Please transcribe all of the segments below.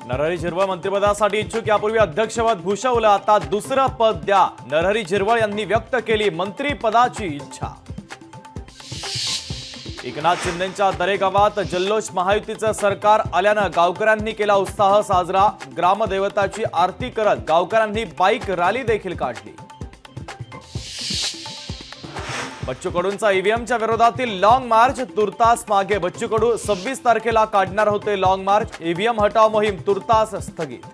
नरहरी झिरवळ मंत्रिपदासाठी इच्छुक, यापूर्वी अध्यक्षपद भूषवलं, आता दुसरं पद द्या. नरहरी झिरवळ यांनी व्यक्त केली मंत्रिपदाची इच्छा. एकनाथ शिंदेंच्या दरेगावात जल्लोष. महायुतीचं सरकार आल्यानं गावकऱ्यांनी केला उत्साह साजरा. ग्रामदेवताची आरती करत गावकऱ्यांनी बाईक रॅली देखील काढली. बच्चू कडूंचा ईव्हीएमच्या विरोधातील लॉंग मार्च तुर्तास मागे. बच्चू कडू 26 तारखेला काढणार होते लॉंग मार्च. ईव्हीएम हटाव मोहीम तुर्तास स्थगित.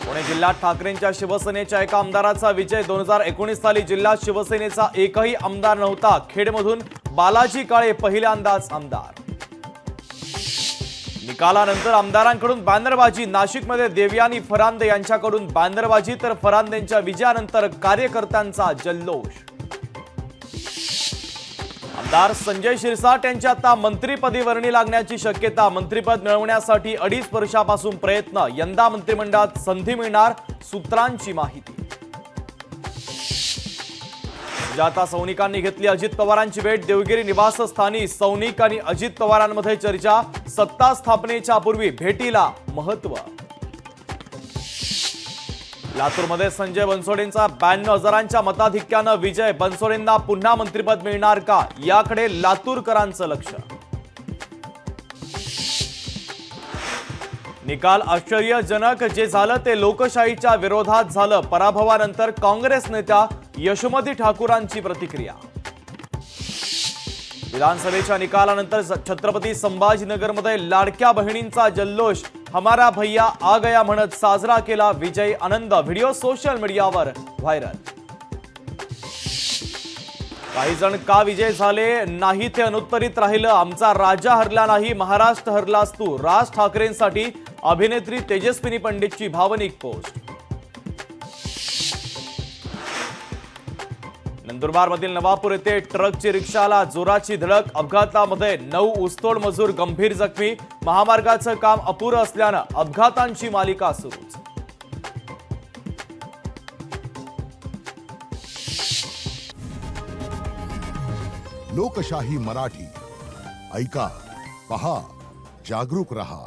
पुणे जिल्ह्यात ठाकरेंच्या शिवसेनेच्या एका आमदाराचा विजय. 2019 साली जिल्ह्यात शिवसेनेचा एकही आमदार नव्हता. खेडमधून बालाजी काळे पहिल्यांदाच आमदार. निकालानंतर आमदारांकडून बॅनरबाजी. नाशिकमध्ये देवयानी फरांदे यांच्याकडून बॅनरबाजी, तर फरांदेंच्या विजयानंतर कार्यकर्त्यांचा जल्लोष. आमदार संजय शिरसाट यांची आता मंत्रिपदी वर्णी लागण्याची शक्यता. मंत्रिपद मिळवण्यासाठी 2.5 वर्षापासून प्रयत्न. यंदा मंत्रिमंडळात संधी मिळणार, सूत्रांची माहिती. सुजाता सौनिकांनी घेतली अजित पवारांची भेट. देवगिरी निवासस्थानी सौनिक आणि अजित पवारांमध्ये चर्चा. सत्ता स्थापनेच्या पूर्वी भेटीला महत्त्व. लातूरमध्ये संजय बनसोडेंचा 92,000च्या मताधिक्यानं विजय. बनसोडेंना पुन्हा मंत्रिपद मिळणार का, याकडे लातूरकरांचं लक्ष. निकाल आश्चर्यजनक. जे झालं ते लोकशाहीच्या विरोधात झालं. पराभवानंतर काँग्रेस नेत्या यशोमती ठाकूरांची प्रतिक्रिया. विधानसभेच्या निकालानंतर छत्रपती संभाजीनगरमध्ये लाडक्या बहिणींचा जल्लोष. हमारा भैया आ गया म्हणत साजरा केला विजय आनंद. व्हिडिओ सोशल मीडियावर व्हायरल. काही जण का विजय झाले नाही ते अनुत्तरित राहिलं. आमचा राजा हरला नाही, महाराष्ट्र हरलास तू. राज ठाकरेंसाठी अभिनेत्री तेजस्विनी पंडितची भावनिक पोस्ट. नंदुरबारमधील नवापूर येथे ट्रकची रिक्षाला जोराची धडक. अपघातामध्ये 9 ऊसतोड मजूर गंभीर जखमी. महामार्गाचं काम अपुरं असल्यानं अपघातांची मालिका सुरूच. लोकशाही मराठी ऐका, पहा, जागरूक रहा.